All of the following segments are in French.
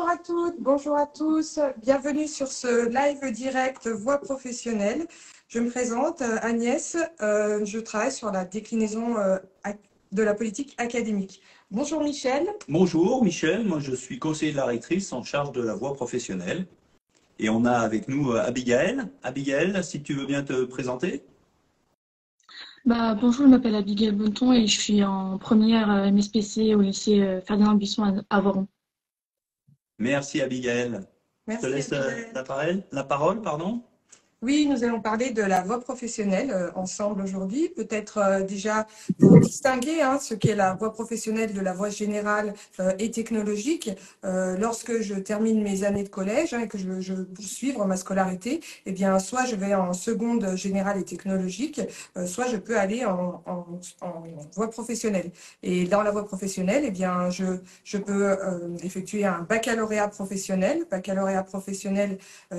Bonjour à toutes, bonjour à tous. Bienvenue sur ce live direct Voix professionnelle. Je me présente, Agnès. Je travaille sur la déclinaison de la politique académique. Bonjour Michel. Bonjour Michel, moi je suis conseiller de la rectrice en charge de la voie professionnelle. Et on a avec nous Abigail. Abigail, si tu veux bien te présenter. Bonjour, je m'appelle Abigail Bonneton et je suis en première MSPC au lycée Ferdinand Buisson à Voiron. Merci Abigail. Je te Merci laisse Abigail. la parole, pardon. Oui, nous allons parler de la voie professionnelle ensemble aujourd'hui. Peut-être déjà pour distinguer ce qu'est la voie professionnelle de la voie générale et technologique. Lorsque je termine mes années de collège et que je poursuivre ma scolarité, eh bien, soit je vais en seconde générale et technologique, soit je peux aller en voie professionnelle. Et dans la voie professionnelle, eh bien, je peux effectuer un baccalauréat professionnel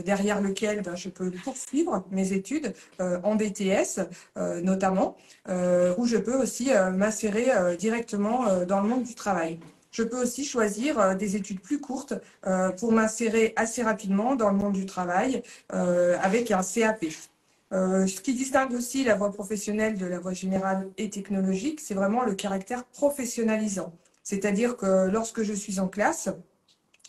derrière lequel je peux poursuivre mes études en BTS notamment, où je peux aussi m'insérer directement dans le monde du travail. Je peux aussi choisir des études plus courtes pour m'insérer assez rapidement dans le monde du travail avec un CAP. Ce qui distingue aussi la voie professionnelle de la voie générale et technologique, c'est vraiment le caractère professionnalisant. C'est-à-dire que lorsque je suis en classe,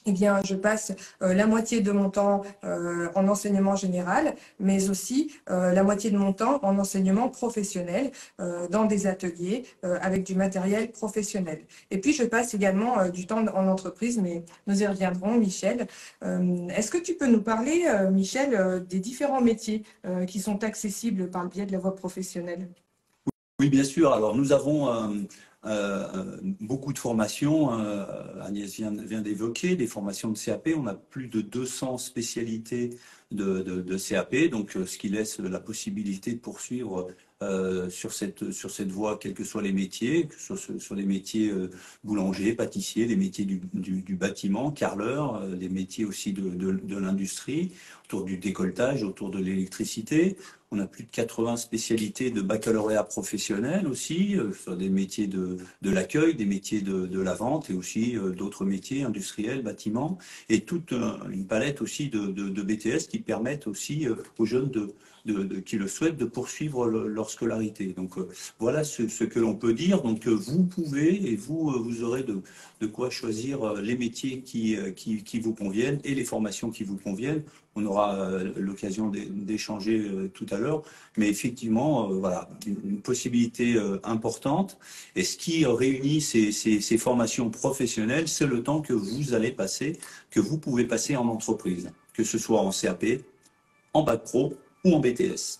eh bien, je passe la moitié de mon temps en enseignement général, mais aussi la moitié de mon temps en enseignement professionnel, dans des ateliers avec du matériel professionnel. Et puis, je passe également du temps en entreprise, mais nous y reviendrons, Michel. Est-ce que tu peux nous parler, Michel, des différents métiers qui sont accessibles par le biais de la voie professionnelle? Oui, bien sûr. Alors nous avons beaucoup de formations. Agnès vient d'évoquer des formations de CAP. On a plus de 200 spécialités de CAP, donc ce qui laisse la possibilité de poursuivre sur cette voie, quels que soient les métiers, que ce soit sur les métiers boulanger, pâtissier, les métiers du bâtiment, carreleur, des métiers aussi de l'industrie, autour du décolletage, autour de l'électricité. On a plus de 80 spécialités de baccalauréat professionnel aussi, sur des métiers de l'accueil, des métiers de la vente et aussi d'autres métiers industriels, bâtiments, et toute une palette aussi de BTS qui permettent aussi aux jeunes qui le souhaitent de poursuivre leur scolarité. Donc voilà ce que l'on peut dire. Donc vous pouvez et vous aurez de quoi choisir les métiers qui vous conviennent et les formations qui vous conviennent. On aura l'occasion d'échanger tout à l'heure, mais effectivement, voilà, une possibilité importante. Et ce qui réunit ces formations professionnelles, c'est le temps que vous allez passer, que vous pouvez passer en entreprise, que ce soit en CAP, en bac pro ou en BTS.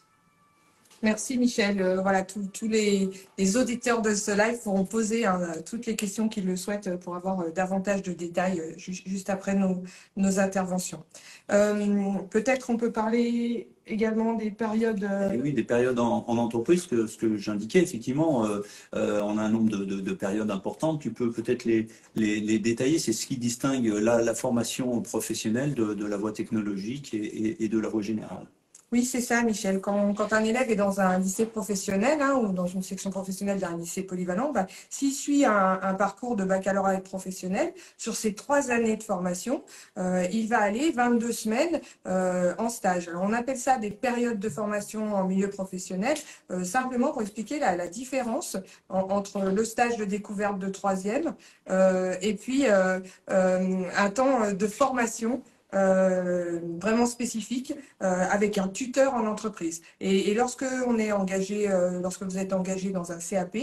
Merci Michel. Voilà, tous les auditeurs de ce live pourront poser toutes les questions qu'ils le souhaitent pour avoir davantage de détails juste après nos interventions. Peut-être on peut parler également des périodes… Et oui, des périodes en entreprise, ce que j'indiquais, effectivement, on a un nombre de périodes importantes. Tu peux peut-être les détailler. C'est ce qui distingue la formation professionnelle de la voie technologique et de la voie générale. Oui, c'est ça, Michel. Quand un élève est dans un lycée professionnel ou dans une section professionnelle d'un lycée polyvalent, s'il suit un parcours de baccalauréat professionnel, sur ces 3 années de formation, il va aller 22 semaines en stage. Alors, on appelle ça des périodes de formation en milieu professionnel, simplement pour expliquer la différence entre le stage de découverte de troisième et puis un temps de formation vraiment spécifique avec un tuteur en entreprise. Et lorsque vous êtes engagé dans un CAP,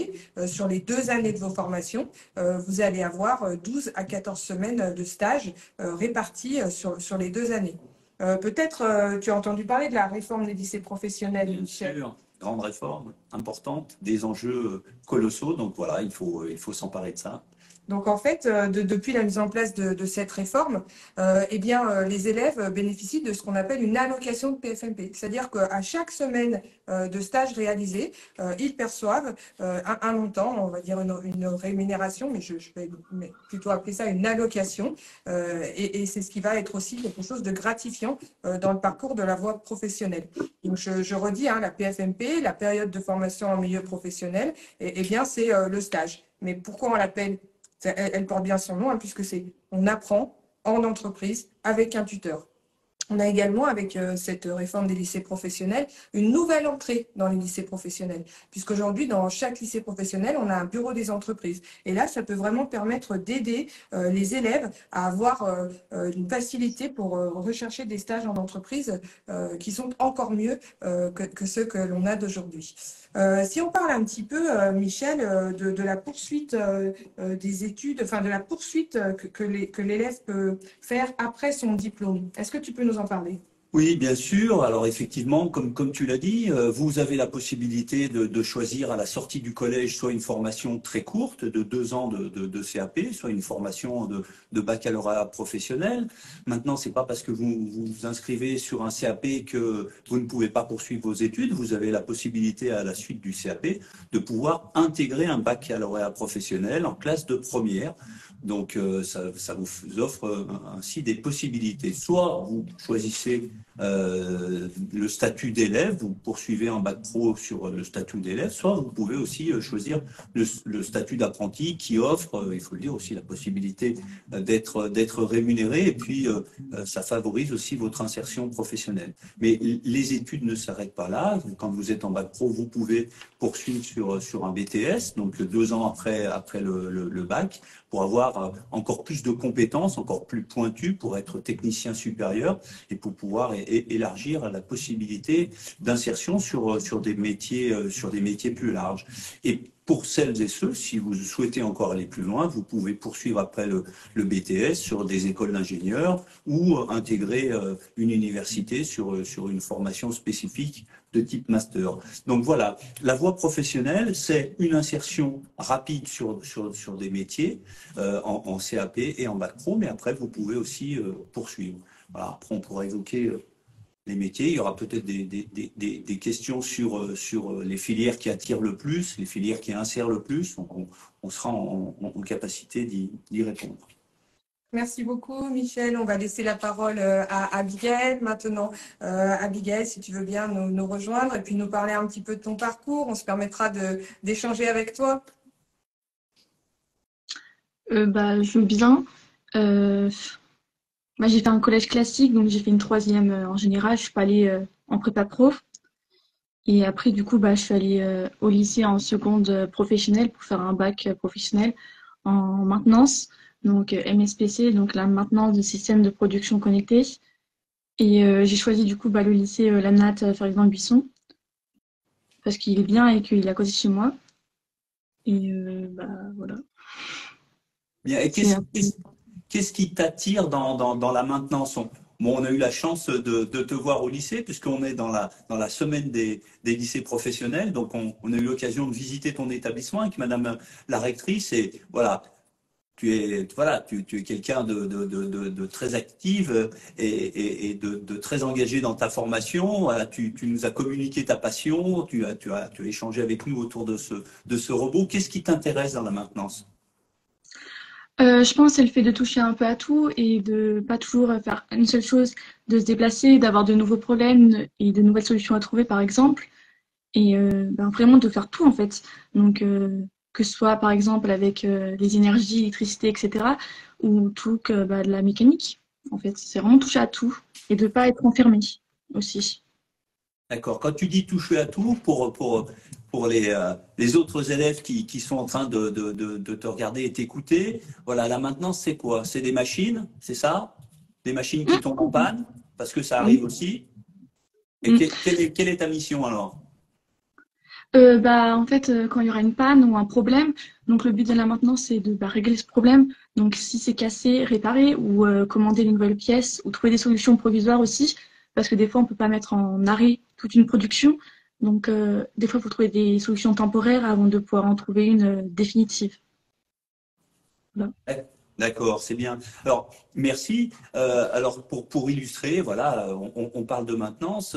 sur les 2 années de vos formations, vous allez avoir 12 à 14 semaines de stage répartis sur les 2 années. Peut-être tu as entendu parler de la réforme des lycées professionnels, Michel. Bien sûr, grande réforme, importante, des enjeux colossaux. Donc voilà, il faut s'emparer de ça. Donc en fait, depuis la mise en place de cette réforme, les élèves bénéficient de ce qu'on appelle une allocation de PFMP. C'est-à-dire qu'à chaque semaine de stage réalisé, ils perçoivent un montant, on va dire une rémunération, mais je vais plutôt appeler ça une allocation. Et c'est ce qui va être aussi quelque chose de gratifiant dans le parcours de la voie professionnelle. Donc je redis, la PFMP, la période de formation en milieu professionnel, c'est le stage. Mais pourquoi on l'appelle? Elle porte bien son nom, puisque on apprend en entreprise avec un tuteur. On a également, avec cette réforme des lycées professionnels, une nouvelle entrée dans les lycées professionnels, puisqu'aujourd'hui, dans chaque lycée professionnel, on a un bureau des entreprises. Et là, ça peut vraiment permettre d'aider les élèves à avoir une facilité pour rechercher des stages en entreprise qui sont encore mieux que ceux que l'on a d'aujourd'hui. Si on parle un petit peu, Michel, de la poursuite des études, enfin de la poursuite que l'élève peut faire après son diplôme, est-ce que tu peux nous en parler? Oui, bien sûr. Alors effectivement, comme tu l'as dit, vous avez la possibilité de choisir à la sortie du collège soit une formation très courte de 2 ans de CAP, soit une formation de baccalauréat professionnel. Maintenant, c'est pas parce que vous vous inscrivez sur un CAP que vous ne pouvez pas poursuivre vos études. Vous avez la possibilité à la suite du CAP de pouvoir intégrer un baccalauréat professionnel en classe de première. Donc, ça vous offre ainsi des possibilités. Soit vous choisissez le statut d'élève, vous poursuivez un bac pro sur le statut d'élève, soit vous pouvez aussi choisir le statut d'apprenti qui offre, il faut le dire aussi, la possibilité d'être rémunéré et puis ça favorise aussi votre insertion professionnelle. Mais les études ne s'arrêtent pas là. Quand vous êtes en bac pro, vous pouvez poursuivre sur un BTS, donc 2 ans après le bac, pour avoir encore plus de compétences, encore plus pointues, pour être technicien supérieur et pour pouvoir élargir la possibilité d'insertion sur des métiers plus larges. Et pour celles et ceux, si vous souhaitez encore aller plus loin, vous pouvez poursuivre après le BTS sur des écoles d'ingénieurs ou intégrer une université sur une formation spécifique de type master. Donc voilà, la voie professionnelle, c'est une insertion rapide sur des métiers en CAP et en bac pro, mais après, vous pouvez aussi poursuivre. Voilà, après, on pourra évoquer les métiers. Il y aura peut-être des questions sur les filières qui attirent le plus, les filières qui insèrent le plus. Donc, on sera en capacité d'y répondre. Merci beaucoup, Michel. On va laisser la parole à Abigail maintenant. Abigail, si tu veux bien nous rejoindre et puis nous parler un petit peu de ton parcours, on se permettra d'échanger avec toi. Je veux bien. J'ai fait un collège classique, donc j'ai fait une troisième en général. Je suis pas allée en prépa prof. Et après, du coup, je suis allée au lycée en seconde professionnelle pour faire un bac professionnel en maintenance, donc MSPC, donc la maintenance de systèmes de production connectés. Et j'ai choisi du coup le lycée Lamnat Ferdinand-Buisson parce qu'il est bien et qu'il est à côté de chez moi. Et voilà. Bien, et qu'est-ce qui t'attire dans la maintenance? Bon, on a eu la chance de te voir au lycée, puisqu'on est dans la semaine des lycées professionnels. Donc, on a eu l'occasion de visiter ton établissement avec Madame la rectrice. Et voilà, tu es quelqu'un de très active et de très engagé dans ta formation. Voilà, tu nous as communiqué ta passion. Tu as échangé avec nous autour de ce robot. Qu'est-ce qui t'intéresse dans la maintenance? Je pense que c'est le fait de toucher un peu à tout et de pas toujours faire une seule chose, de se déplacer, d'avoir de nouveaux problèmes et de nouvelles solutions à trouver, par exemple. Et vraiment de faire tout, en fait. Donc, que ce soit, par exemple, avec les énergies, l'électricité, etc. ou tout que de la mécanique, en fait. C'est vraiment toucher à tout et de pas être enfermé aussi. D'accord. Quand tu dis toucher à tout, pour les autres élèves qui sont en train de te regarder et t'écouter, voilà, la maintenance, c'est quoi? C'est des machines, c'est ça? Des machines qui tombent en panne? Parce que ça arrive aussi. Et quelle est ta mission alors? En fait, quand il y aura une panne ou un problème, donc le but de la maintenance, c'est de régler ce problème. Donc, si c'est cassé, réparer ou commander une nouvelle pièce ou trouver des solutions provisoires aussi, parce que des fois, on peut pas mettre en arrêt toute une production. Donc, des fois, il faut trouver des solutions temporaires avant de pouvoir en trouver une définitive. Voilà. D'accord, c'est bien. Alors, merci. Alors, pour illustrer, voilà, on parle de maintenance.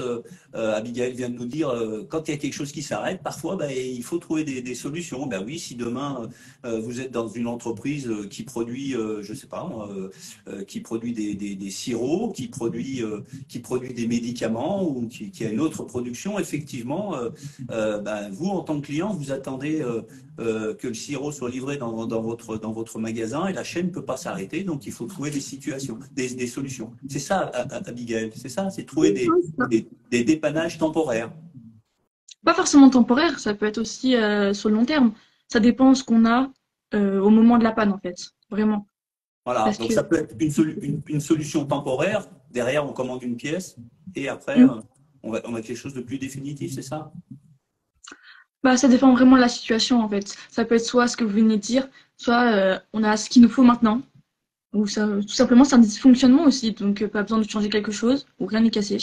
Abigail vient de nous dire, quand il y a quelque chose qui s'arrête, parfois, il faut trouver des solutions. Ben oui, si demain, vous êtes dans une entreprise qui produit, je sais pas moi, qui produit des sirops, qui produit des médicaments ou qui a une autre production, effectivement, vous, en tant que client, vous attendez que le sirop soit livré dans votre magasin et la chaîne ne peut pas s'arrêter, donc il faut trouver des situations, des solutions. C'est ça, Abigail, c'est ça, c'est trouver des dépannages temporaires. Pas forcément temporaire, ça peut être aussi sur le long terme. Ça dépend de ce qu'on a au moment de la panne, en fait. Vraiment. Voilà, Parce donc que ça peut être une solution temporaire. Derrière, on commande une pièce et après, mm, on a quelque chose de plus définitif, c'est ça? bah, ça dépend vraiment de la situation, en fait. Ça peut être soit ce que vous venez de dire, soit on a ce qu'il nous faut maintenant, ou ça, tout simplement c'est un dysfonctionnement aussi, donc pas besoin de changer quelque chose, ou rien n'est cassé.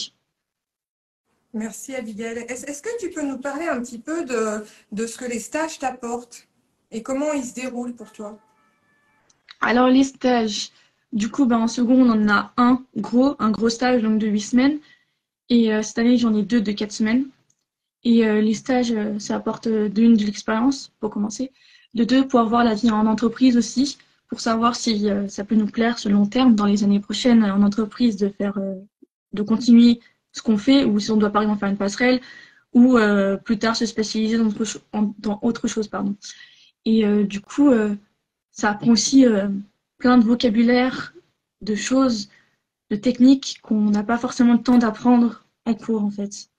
Merci Abigail. Est-ce que tu peux nous parler un petit peu de ce que les stages t'apportent et comment ils se déroulent pour toi? Alors les stages, du coup, bah, en seconde, on en a un gros stage donc de 8 semaines, et cette année, j'en ai deux de 4 semaines. Et les stages, ça apporte d'une de l'expérience pour commencer, de deux pour avoir la vie en entreprise aussi, pour savoir si ça peut nous plaire sur le long terme dans les années prochaines en entreprise de faire, de continuer ce qu'on fait ou si on doit par exemple faire une passerelle ou plus tard se spécialiser dans autre chose, pardon. Et du coup, ça apprend aussi plein de vocabulaire, de choses, de techniques qu'on n'a pas forcément le temps d'apprendre en cours en fait.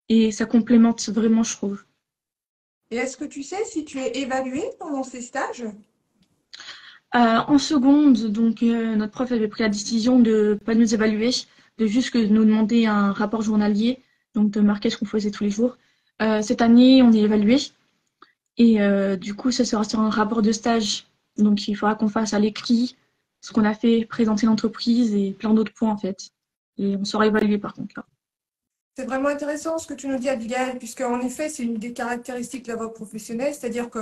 Et ça complémente vraiment, je trouve. Et est-ce que tu sais si tu es évalué pendant ces stages? En seconde, donc notre prof avait pris la décision de pas nous évaluer, de juste que nous demander un rapport journalier, donc de marquer ce qu'on faisait tous les jours. Cette année, on est évalué et du coup, ça sera sur un rapport de stage. Donc il faudra qu'on fasse à l'écrit ce qu'on a fait, présenter l'entreprise et plein d'autres points en fait. Et on sera évalué par contre là. C'est vraiment intéressant ce que tu nous dis, Abigail, puisque en effet, c'est une des caractéristiques de la voie professionnelle, c'est-à-dire que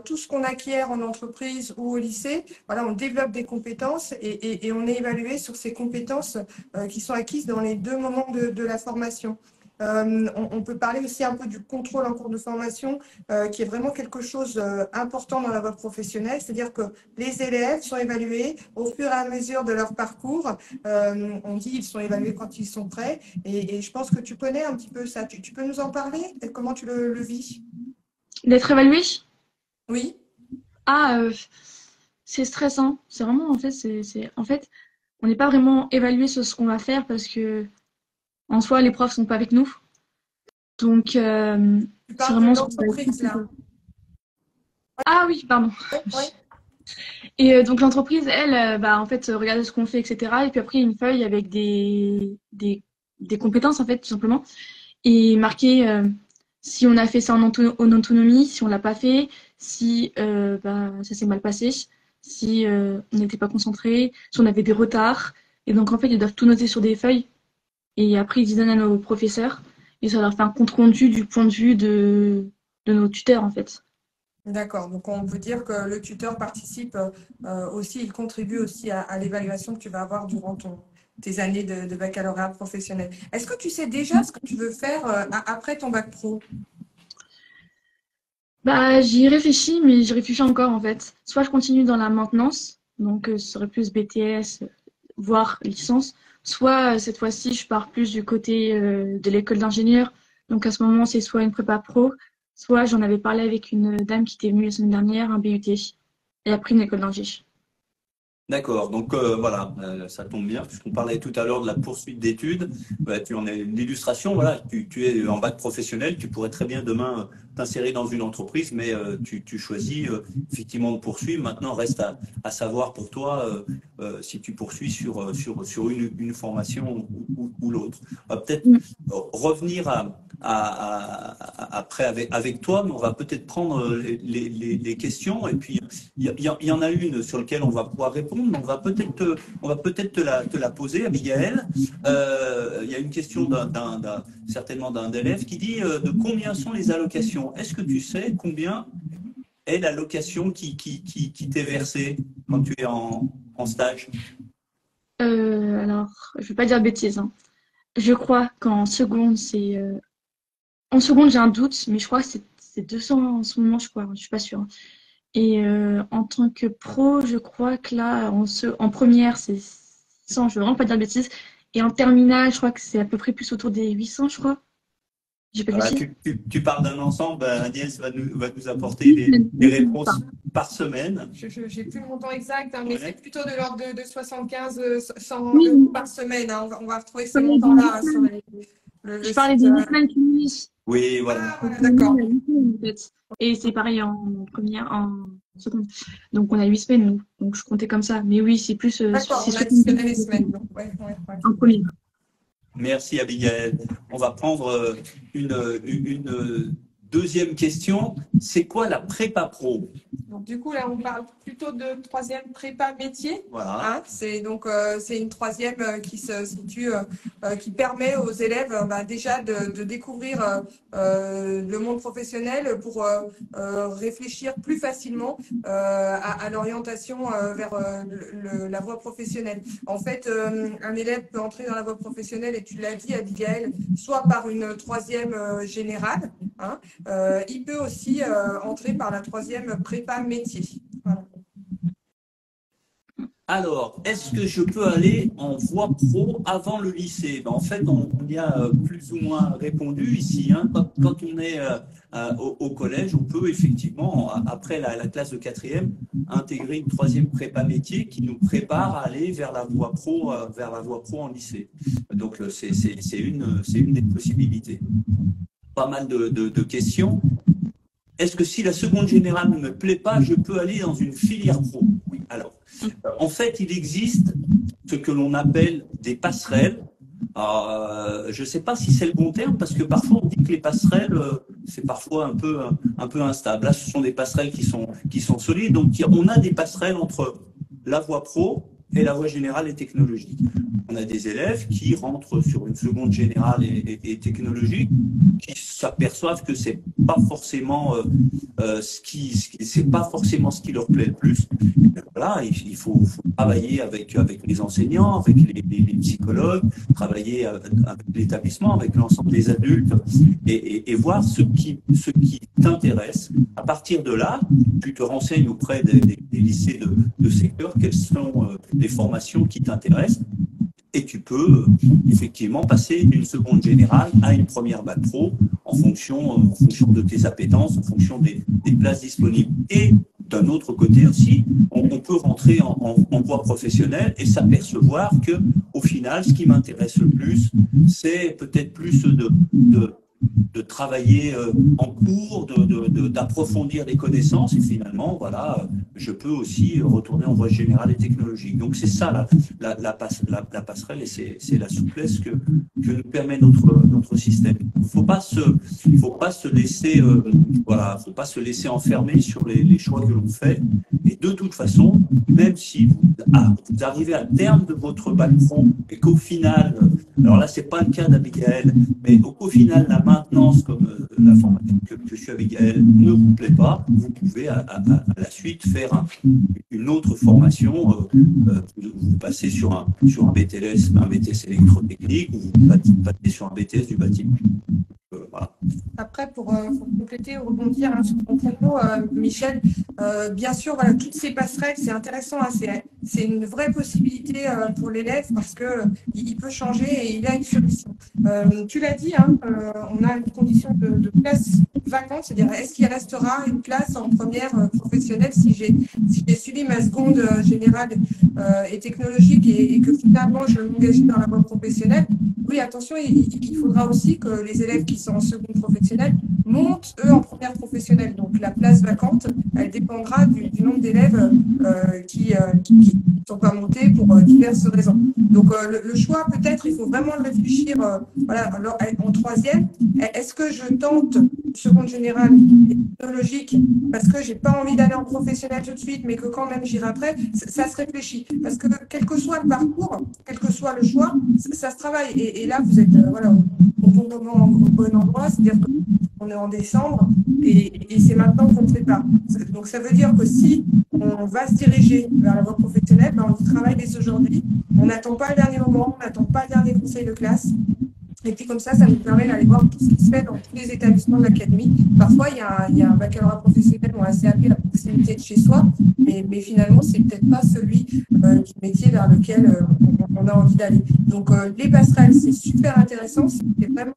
tout ce qu'on acquiert en entreprise ou au lycée, voilà, on développe des compétences et on est évalué sur ces compétences qui sont acquises dans les deux moments de la formation. On peut parler aussi un peu du contrôle en cours de formation, qui est vraiment quelque chose important dans la voie professionnelle, c'est-à-dire que les élèves sont évalués au fur et à mesure de leur parcours. On dit ils sont évalués quand ils sont prêts. Et je pense que tu connais un petit peu ça. Tu peux nous en parler? Et comment tu le vis? D'être évalué? Oui, Ah, c'est stressant. C'est vraiment, en fait, en fait, on n'est pas vraiment évalué sur ce qu'on va faire parce que, en soi, les profs sont pas avec nous. Donc, tu c'est parles de vraiment ce qu'on va l'entreprise là. Ah oui, pardon. Oui, oui. Et donc, l'entreprise, elle, bah, en fait, regarde ce qu'on fait, etc. Et puis après, il y a une feuille avec des compétences, en fait, tout simplement. Et marqué si on a fait ça en autonomie, si on l'a pas fait, si bah, ça s'est mal passé, si on n'était pas concentré, si on avait des retards. Et donc, en fait, ils doivent tout noter sur des feuilles. Et après, ils donnent à nos professeurs. Et ça leur fait un compte-rendu du point de vue de nos tuteurs, en fait. D'accord. Donc on peut dire que le tuteur participe aussi, il contribue aussi à l'évaluation que tu vas avoir durant tes années de baccalauréat professionnel. Est-ce que tu sais déjà ce que tu veux faire après ton bac pro? Bah, j'y réfléchis, mais j'y réfléchis encore, en fait. Soit je continue dans la maintenance, donc ce serait plus BTS, voire licence. Soit cette fois-ci, je pars plus du côté de l'école d'ingénieur. Donc à ce moment, c'est soit une prépa pro, soit j'en avais parlé avec une dame qui était venue la semaine dernière, un BUT, et après une école d'ingé. D'accord, donc voilà, ça tombe bien, puisqu'on parlait tout à l'heure de la poursuite d'études. Bah, tu en es une illustration, voilà, tu es en bac professionnel, tu pourrais très bien demain t'insérer dans une entreprise, mais tu choisis effectivement de poursuivre. Maintenant, reste à savoir pour toi si tu poursuis sur une formation ou l'autre. On va peut-être Mm. revenir après avec toi, mais on va peut-être prendre les questions et puis il y en a une sur laquelle on va pouvoir répondre, mais on va peut-être te la poser, Abigail. Il y a une question certainement d'un élève qui dit de combien sont les allocations? Est-ce que tu sais combien est l'allocation qui t'est versée quand tu es en stage? Alors, je vais pas dire de bêtises, hein. Je crois qu'en seconde, c'est... En seconde, j'ai un doute, mais je crois que c'est 200 en ce moment, je crois, je suis pas sûre. Et en tant que pro, je crois que là, en première, c'est 100, je veux vraiment pas dire de bêtises. Et en terminale, je crois que c'est à peu près plus autour des 800, je crois. J'ai pas Voilà, dit. tu parles d'un ensemble, Agnès va nous apporter des réponses par semaine. Je n'ai plus le montant exact, hein, mais Ouais. c'est plutôt de l'ordre de 75, 100 Oui, euros par semaine. Hein. On va retrouver je ces parlais des montants-là 8 hein, sur semaines. le Je parlais site. des 8 semaines cumulées. Oui, voilà. Ah, Donc, voilà, d'accord. on a 8 semaines, en fait. Et c'est pareil en première, en seconde. Donc, on a 8 semaines, nous. Donc, je comptais comme ça. Mais oui, c'est plus, D'accord, c'est on additionnait 75 les semaines. Donc, ouais, ouais, ouais. en première. Merci Abigail. On va prendre une deuxième question. C'est quoi la prépa pro? Donc, du coup, là, on parle plutôt de troisième prépa métier. Voilà. Hein, c'est une troisième qui se situe, qui permet aux élèves déjà de découvrir le monde professionnel pour réfléchir plus facilement à l'orientation vers la voie professionnelle. En fait, un élève peut entrer dans la voie professionnelle, et tu l'as dit, Abigail, soit par une troisième générale, hein, il peut aussi entrer par la troisième prépa métier. Voilà. Alors, est-ce que je peux aller en voie pro avant le lycée? En fait, on y a plus ou moins répondu ici. Hein. Quand on est au collège, on peut effectivement, après la classe de quatrième, intégrer une troisième prépa métier qui nous prépare à aller vers la voie pro en lycée. Donc, c'est une des possibilités. Pas mal de questions. Est-ce que si la seconde générale ne me plaît pas, je peux aller dans une filière pro? Oui. Alors, en fait, il existe ce que l'on appelle des passerelles. Je ne sais pas si c'est le bon terme, parce que parfois on dit que les passerelles, c'est parfois un peu instable. Là, ce sont des passerelles qui sont solides. Donc, on a des passerelles entre la voie pro et la voie générale et technologique. On a des élèves qui rentrent sur une seconde générale et technologique, qui s'aperçoivent que c'est pas forcément c'est pas forcément ce qui leur plaît le plus. Voilà, il faut travailler avec les enseignants, avec les psychologues, travailler avec l'établissement, avec l'ensemble des adultes, et voir ce qui t'intéresse. À partir de là, tu te renseignes auprès des lycées de secteur quelles sont les formations qui t'intéressent. Et tu peux effectivement passer d'une seconde générale à une première bac pro en fonction de tes appétences, en fonction des places disponibles. Et d'un autre côté aussi, on peut rentrer en voie professionnelle et s'apercevoir que, au final, ce qui m'intéresse le plus, c'est peut-être plus de travailler en cours, d'approfondir les connaissances, et finalement, voilà, je peux aussi retourner en voie générale et technologique. Donc c'est ça la passerelle, et c'est la souplesse que nous permet notre système. Il faut pas se laisser faut pas se laisser enfermer sur les choix que l'on fait. Et de toute façon, même si vous arrivez à terme de votre bac pro et qu'au final, alors là c'est pas le cas d'Abigail, mais qu'au final la maintenance, comme la formation que je suis avec elle, ne vous plaît pas, vous pouvez à la suite faire une autre formation. Vous passez sur un BTS, un BTS électrotechnique, ou vous passez sur un BTS du bâtiment. Voilà. Après, pour compléter ou rebondir sur ton propos, Michel, bien sûr, voilà, toutes ces passerelles, c'est intéressant, hein, c'est une vraie possibilité pour l'élève, parce qu'il peut changer et il a une solution. Tu l'as dit, hein, on a une condition de place vacante, c'est-à-dire est-ce qu'il restera une place en première professionnelle si j'ai suivi ma seconde générale et technologique et que finalement je m'engage dans la voie professionnelle. Oui, attention, il faudra aussi que les élèves qui sont en seconde professionnelle montent, eux, en première professionnelle. Donc, la place vacante, elle dépendra du nombre d'élèves qui ne sont pas montés pour diverses raisons. Donc, le choix, peut-être, il faut vraiment le réfléchir en troisième. Est-ce que je tente une seconde générale et technologique parce que je n'ai pas envie d'aller en professionnel tout de suite, mais que quand même j'irai après? Ça se réfléchit. Parce que quel que soit le parcours, quel que soit le choix, ça se travaille. Et là, vous êtes au bon moment, au bon endroit, c'est-à-dire qu'on est en décembre et c'est maintenant qu'on prépare. Donc, ça veut dire que si on va se diriger vers la voie professionnelle, on travaille dès aujourd'hui. On n'attend pas le dernier moment, on n'attend pas le dernier conseil de classe. Et puis comme ça nous permet d'aller voir tout ce qui se fait dans tous les établissements de l'académie. Parfois, il y a un baccalauréat professionnel ou un CAP à proximité de chez soi, mais finalement, c'est peut-être pas celui du métier vers lequel on a envie d'aller. Donc, les passerelles, c'est super intéressant, c'est vraiment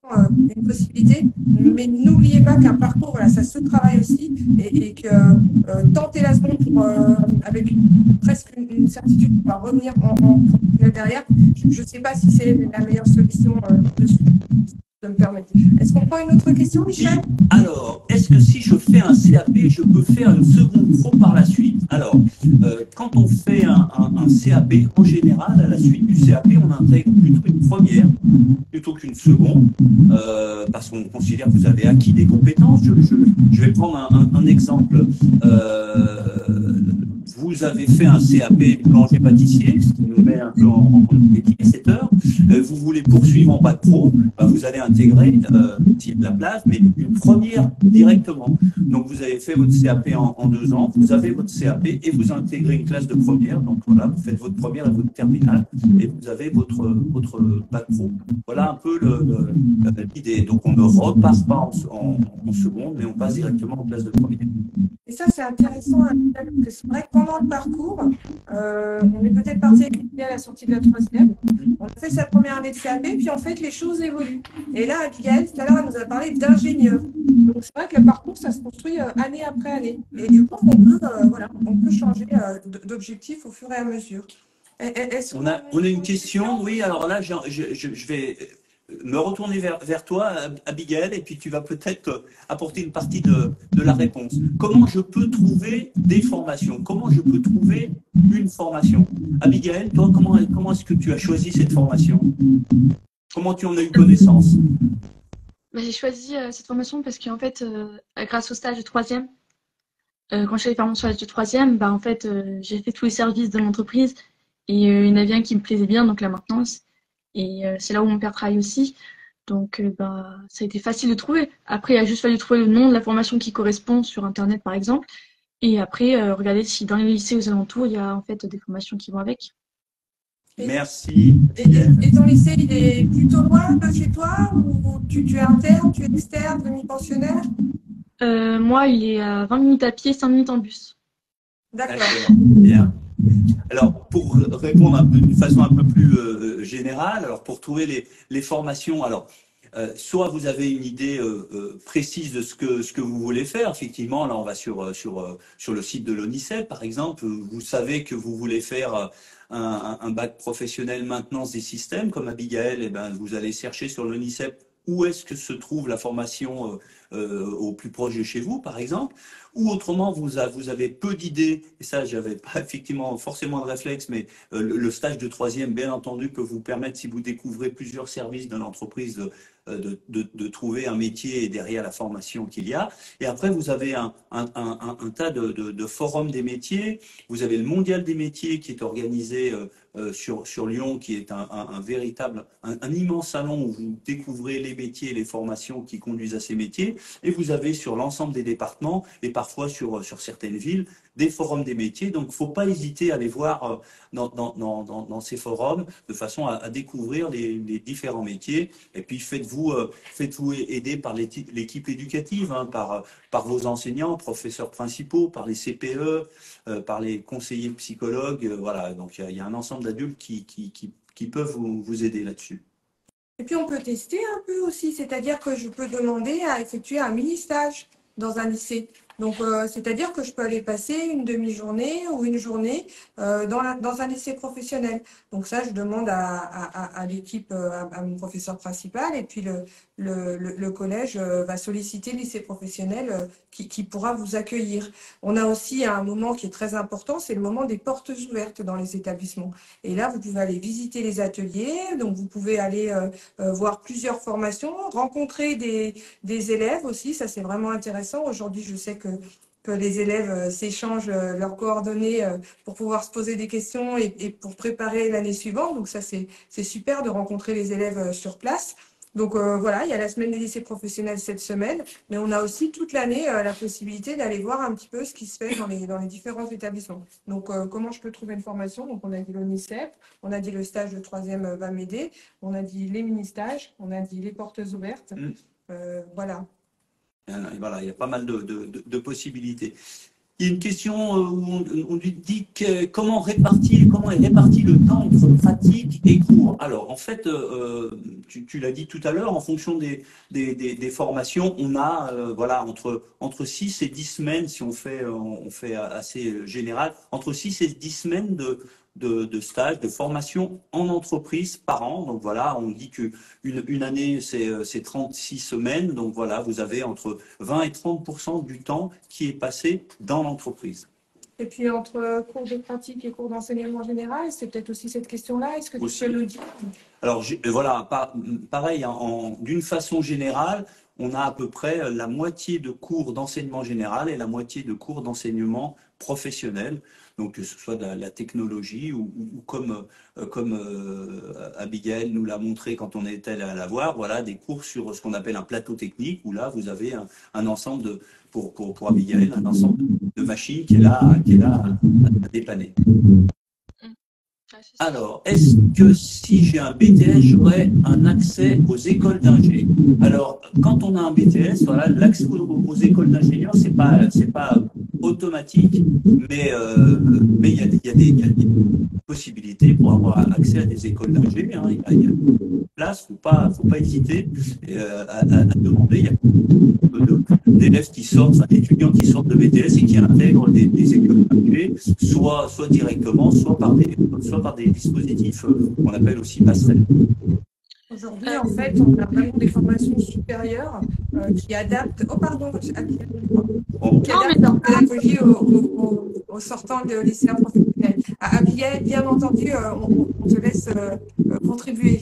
une possibilité, mais n'oubliez pas qu'un parcours, voilà, ça se travaille aussi, et que tenter la seconde avec presque une certitude qu'on va revenir en derrière, je ne sais pas si c'est la meilleure solution dessus. De me permettre. Est-ce qu'on prend une autre question, Michel? Alors, est-ce que si je fais un CAP, je peux faire une seconde pro par la suite? Alors, quand on fait un CAP, en général, à la suite du CAP, on intègre plutôt une première plutôt qu'une seconde, parce qu'on considère que vous avez acquis des compétences. Je vais prendre un exemple. Vous avez fait un CAP boulanger-pâtissier, ce qui nous met un peu en étiquette 7 heures. Vous voulez poursuivre en bac pro, vous allez intégrer, s'il y a de la place, mais une première directement. Donc, vous avez fait votre CAP en 2 ans, vous avez votre CAP et vous intégrez une classe de première. Donc, voilà, vous faites votre première et votre terminale et vous avez votre bac pro. Voilà un peu l'idée. Donc, on ne repasse pas en seconde, mais on passe directement en classe de première. Et ça, c'est intéressant, parce que c'est vrai que pendant le parcours, on est peut-être parti avec l'idée à la sortie de la troisième. On a fait sa première année de CAP, puis en fait, les choses évoluent. Et là, Abigail, tout à l'heure, elle nous a parlé d'ingénieur. Donc, c'est vrai que le parcours, ça se construit année après année. Et du coup, on peut changer d'objectif au fur et à mesure. On a une question, oui, alors là, je vais me retourner vers toi, Abigail, et puis tu vas peut-être apporter une partie de la réponse. Comment je peux trouver des formations? Comment je peux trouver une formation? Abigail, toi, comment est-ce que tu as choisi cette formation? Comment tu en as eu connaissance? J'ai choisi cette formation parce qu'en fait, grâce au stage de troisième, quand j'allais faire mon stage de troisième, en fait, j'ai fait tous les services de l'entreprise et il y en avait un qui me plaisait bien, donc la maintenance. Et c'est là où mon père travaille aussi. Donc, ça a été facile de trouver. Après, il a juste fallu trouver le nom de la formation qui correspond sur Internet, par exemple. Et après, regarder si dans les lycées aux alentours, il y a en fait des formations qui vont avec. Merci. Et ton lycée, il est plutôt loin de chez toi, ou tu es interne, tu es externe, demi-pensionnaire? Moi, il est à 20 minutes à pied, 5 minutes en bus. D'accord. Bien. Alors, pour répondre d'une façon un peu plus générale, alors pour trouver les formations, alors soit vous avez une idée précise de ce que vous voulez faire. Effectivement, là, on va sur le site de l'ONICEP, par exemple. Vous savez que vous voulez faire un bac professionnel maintenance des systèmes, comme Abigail. Eh ben, vous allez chercher sur l'ONICEP où est-ce que se trouve la formation au plus proche de chez vous, par exemple. Ou autrement, vous avez peu d'idées, et ça, j'avais pas effectivement forcément de réflexe, mais le stage de troisième, bien entendu, peut vous permettre, si vous découvrez plusieurs services de l'entreprise, de trouver un métier derrière la formation qu'il y a. Et après, vous avez un tas de forums des métiers. Vous avez le Mondial des métiers qui est organisé sur Lyon, qui est un véritable, un immense salon où vous découvrez les métiers et les formations qui conduisent à ces métiers. Et vous avez sur l'ensemble des départements et parfois sur certaines villes des forums des métiers. Donc, il ne faut pas hésiter à aller voir dans ces forums de façon à découvrir les différents métiers. Et puis, faites-vous aider par l'équipe éducative, hein, par vos enseignants, professeurs principaux, par les CPE, par les conseillers psychologues. Voilà, donc il y a un ensemble d'adultes qui peuvent vous aider là-dessus. Et puis on peut tester un peu aussi, c'est-à-dire que je peux demander à effectuer un mini-stage dans un lycée. Donc, c'est-à-dire que je peux aller passer une demi-journée ou une journée dans un lycée professionnel. Donc ça, je demande à l'équipe, à mon professeur principal, et puis le collège va solliciter le lycée professionnel qui pourra vous accueillir. On a aussi un moment qui est très important, c'est le moment des portes ouvertes dans les établissements. Et là, vous pouvez aller visiter les ateliers, donc vous pouvez aller voir plusieurs formations, rencontrer des élèves aussi, ça c'est vraiment intéressant. Aujourd'hui, je sais que les élèves s'échangent leurs coordonnées pour pouvoir se poser des questions et pour préparer l'année suivante. Donc ça, c'est super de rencontrer les élèves sur place. Donc voilà, il y a la semaine des lycées professionnels cette semaine, mais on a aussi toute l'année la possibilité d'aller voir un petit peu ce qui se fait dans les différents établissements. Donc comment je peux trouver une formation? Donc on a dit l'ONICEP, on a dit le stage de troisième va m'aider, on a dit les mini-stages, on a dit les portes ouvertes. Voilà. Voilà, il y a pas mal de possibilités. Il y a une question où on lui dit comment est réparti le temps entre pratique et cours. Alors, en fait, tu l'as dit tout à l'heure, en fonction des formations, on a voilà, entre 6 et 10 semaines, si on fait assez général, entre 6 et 10 semaines de stage, de formation en entreprise par an. Donc voilà, on dit qu'une année, c'est 36 semaines. Donc voilà, vous avez entre 20 et 30% du temps qui est passé dans l'entreprise. Et puis entre cours de pratique et cours d'enseignement général, c'est peut-être aussi cette question-là. Est-ce que tu peux nous dire? Alors voilà, pareil, d'une façon générale, on a à peu près la moitié de cours d'enseignement général et la moitié de cours d'enseignement professionnel. Donc que ce soit de la technologie ou comme Abigail nous l'a montré quand on était allé à la voir, voilà, des cours sur ce qu'on appelle un plateau technique, où là vous avez un ensemble pour Abigail, un ensemble de machines qui est là à dépanner. Alors, est-ce que si j'ai un BTS, j'aurai un accès aux écoles d'ingé? Alors, quand on a un BTS, voilà, l'accès aux écoles d'ingénieurs, c'est pas automatique, mais il y a des possibilités pour avoir accès à des écoles d'ingé. Hein. Il y a une place, faut pas hésiter à demander. Il y a beaucoup d'élèves qui sortent, d'étudiants qui sortent de BTS et qui intègrent des écoles d'ingé, soit directement, soit par des dispositifs qu'on appelle aussi passerelles. Aujourd'hui, en fait, on a vraiment des formations supérieures qui adaptent, qui adaptent leur pédagogie aux sortants de lycéens professionnels. Abigail, bien entendu, on te laisse contribuer.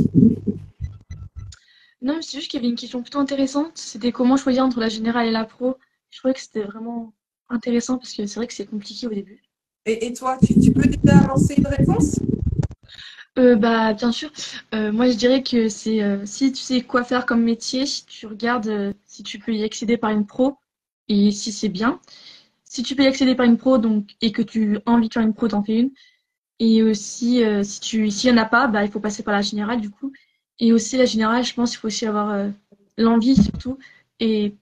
Non, mais c'est juste qu'il y avait une question plutôt intéressante. C'était comment choisir entre la générale et la pro. Je trouvais que c'était vraiment intéressant parce que c'est vrai que c'est compliqué au début. Et toi, tu peux déjà avancer une réponse? Bien sûr. Moi, je dirais que c'est si tu sais quoi faire comme métier, tu regardes si tu peux y accéder par une pro et si c'est bien. Si tu peux y accéder par une pro et que tu as envie de faire une pro, t'en fais une. Et aussi, s'il n'y en a pas, il faut passer par la générale du coup. Et aussi la générale, je pense qu'il faut aussi avoir l'envie surtout et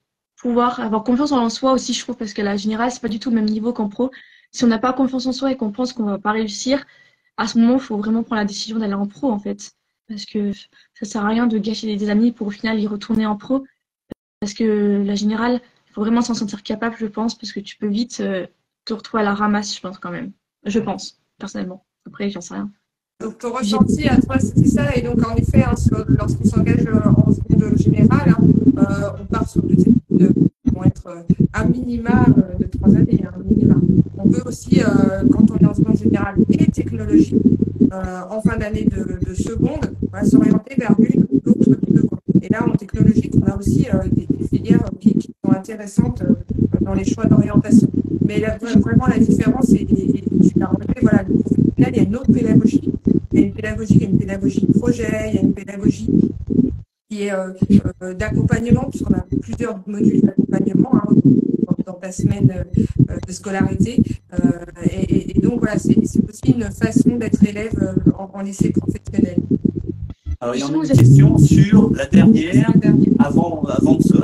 pouvoir avoir confiance en soi aussi, je trouve, parce que la générale, c'est pas du tout le même niveau qu'en pro. Si on n'a pas confiance en soi et qu'on pense qu'on va pas réussir, à ce moment, il faut vraiment prendre la décision d'aller en pro, en fait. Parce que ça sert à rien de gâcher des années pour au final y retourner en pro. Parce que la générale, il faut vraiment s'en sentir capable, je pense, parce que tu peux vite te retrouver à la ramasse, je pense, quand même. Je pense, personnellement. Après, j'en sais rien. Donc, ton ressenti à toi, c'était ça. Et donc, en effet, lorsqu'on s'engage en seconde générale, on part sur des études qui vont être un minima de 3 années, un minima. On peut aussi, quand on est en seconde générale et technologie, en fin d'année de seconde, s'orienter vers l'une ou l'autre des deux. Et là, en technologie, on a aussi des filières qui sont intéressantes dans les choix d'orientation. Mais là, vraiment, la différence, et tu l'as relevé, voilà, le professionnel, il y a une autre pédagogie. Il y a une pédagogie qui est une pédagogie de projet, il y a une pédagogie qui est d'accompagnement, puisqu'on a plusieurs modules d'accompagnement dans ta semaine de scolarité. Et donc, voilà, c'est aussi une façon d'être élève en lycée professionnel. Alors, il y en a une question sur la dernière, avant de se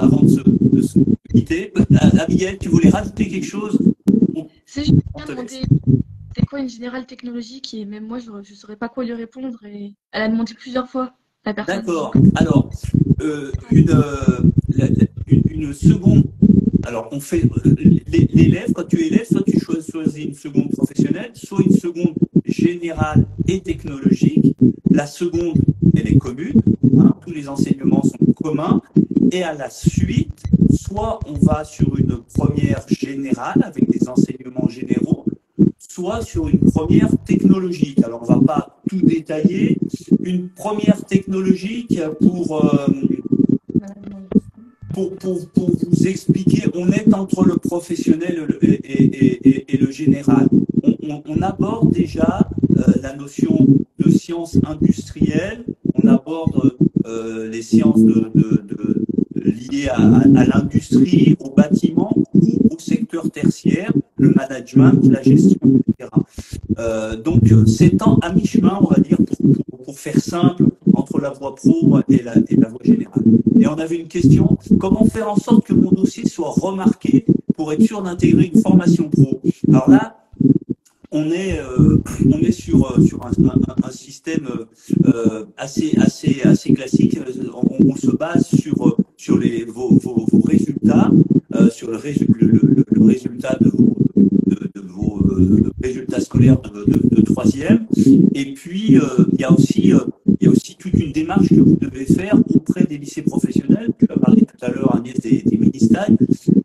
quitter. Abigail, tu voulais rajouter quelque chose? C'est juste bien demander c'est quoi une générale technologique et même moi, je ne saurais pas quoi lui répondre. Et elle a demandé plusieurs fois, la personne. D'accord. Alors, une seconde. Alors, on fait l'élève, quand tu es élève, soit tu choisis une seconde professionnelle, soit une seconde générale et technologique. La seconde, elle est commune, hein, tous les enseignements sont communs. Et à la suite, soit on va sur une première générale avec des enseignements généraux, soit sur une première technologique. Alors, on ne va pas tout détailler. Une première technologique pour vous expliquer, on est entre le professionnel et le général. On aborde déjà la notion de sciences industrielles, on on aborde les sciences liées à l'industrie, au bâtiment ou au secteur tertiaire, le management, la gestion, etc. Donc, c'est à mi-chemin, on va dire, pour faire simple, entre la voie pro et la voie générale. Et on avait une question, comment faire en sorte que mon dossier soit remarqué pour être sûr d'intégrer une formation pro? Alors là, on est sur un système assez classique. On se base sur vos résultats, sur le résultat de vos résultats scolaires de troisième. Et puis, il y a aussi toute une démarche que vous devez faire auprès des lycées professionnels. Tu as parlé tout à l'heure, Agnès, des mini-stages.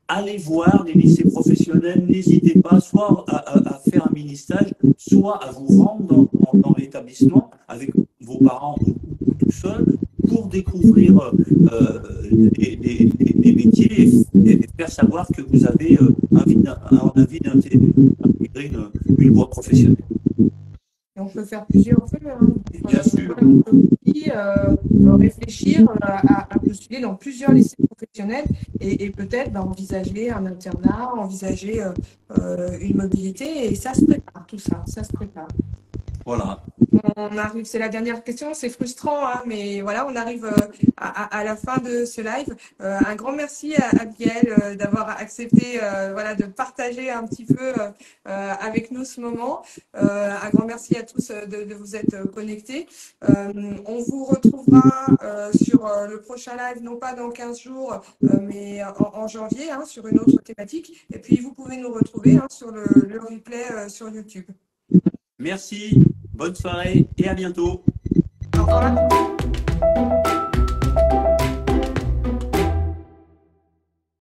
Allez voir les lycées professionnels, n'hésitez pas soit à faire un mini-stage, soit à vous rendre dans l'établissement avec vos parents ou tout seul pour découvrir des métiers et faire savoir que vous avez envie d'intégrer une voie professionnelle. Et on peut faire plusieurs vœux, hein. Bien sûr. On peut aussi réfléchir à postuler dans plusieurs lycées professionnels et peut-être envisager un internat, envisager une mobilité. Et ça se prépare, tout ça, ça se prépare. Voilà. On arrive, c'est la dernière question, c'est frustrant, hein, mais voilà, on arrive à la fin de ce live. Un grand merci à Biel d'avoir accepté voilà, de partager un petit peu avec nous ce moment. Un grand merci à tous de vous être connectés. On vous retrouvera sur le prochain live, non pas dans 15 jours, mais en janvier, hein, sur une autre thématique. Et puis, vous pouvez nous retrouver hein, sur le replay sur YouTube. Merci, bonne soirée et à bientôt. Au revoir.